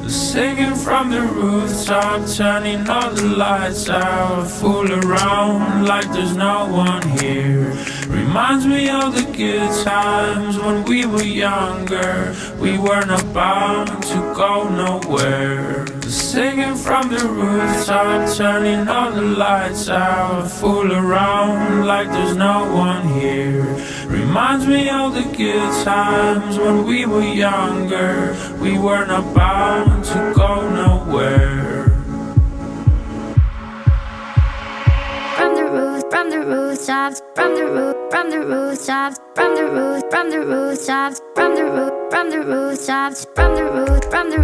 Singing from the rooftop, turning all the lights out. Fool around like there's no one here. Reminds me of the good times when we were younger. We weren't about to go nowhere. Singing from the rooftop, turning all the lights out. Fool around like there's no one here. Reminds me of the good times when we were younger. We weren't about to go nowhere. From the rooftops, from the rooftops, from the rooftops, from the rooftops, from the rooftops, from the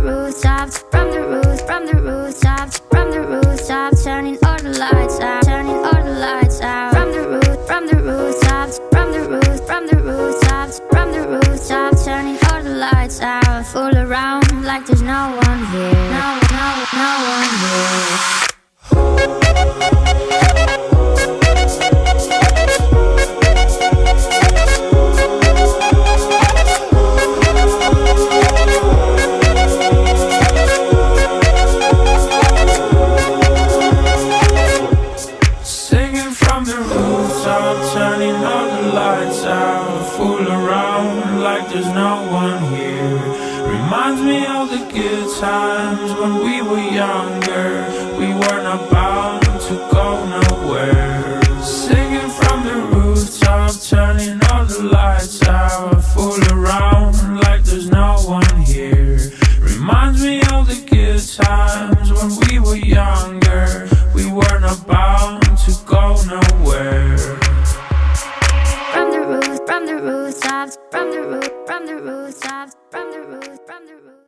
rooftops, from the rooftops, turning all the lights out, turning all the lights out. From the rooftops, from the rooftops, from the rooftops, turning all the lights out. Fool around like there's no one here, no one here. From the rooftop, turning all the lights out. Fool around like there's no one here. Reminds me of the good times when we were younger. We weren't about to go nowhere. Singing from the rooftop, turning all the lights out. Fool around like there's no one here. Reminds me of the good times when we were younger. We weren't about to go nowhere. From the rooftops, from the rooftops, from the roof.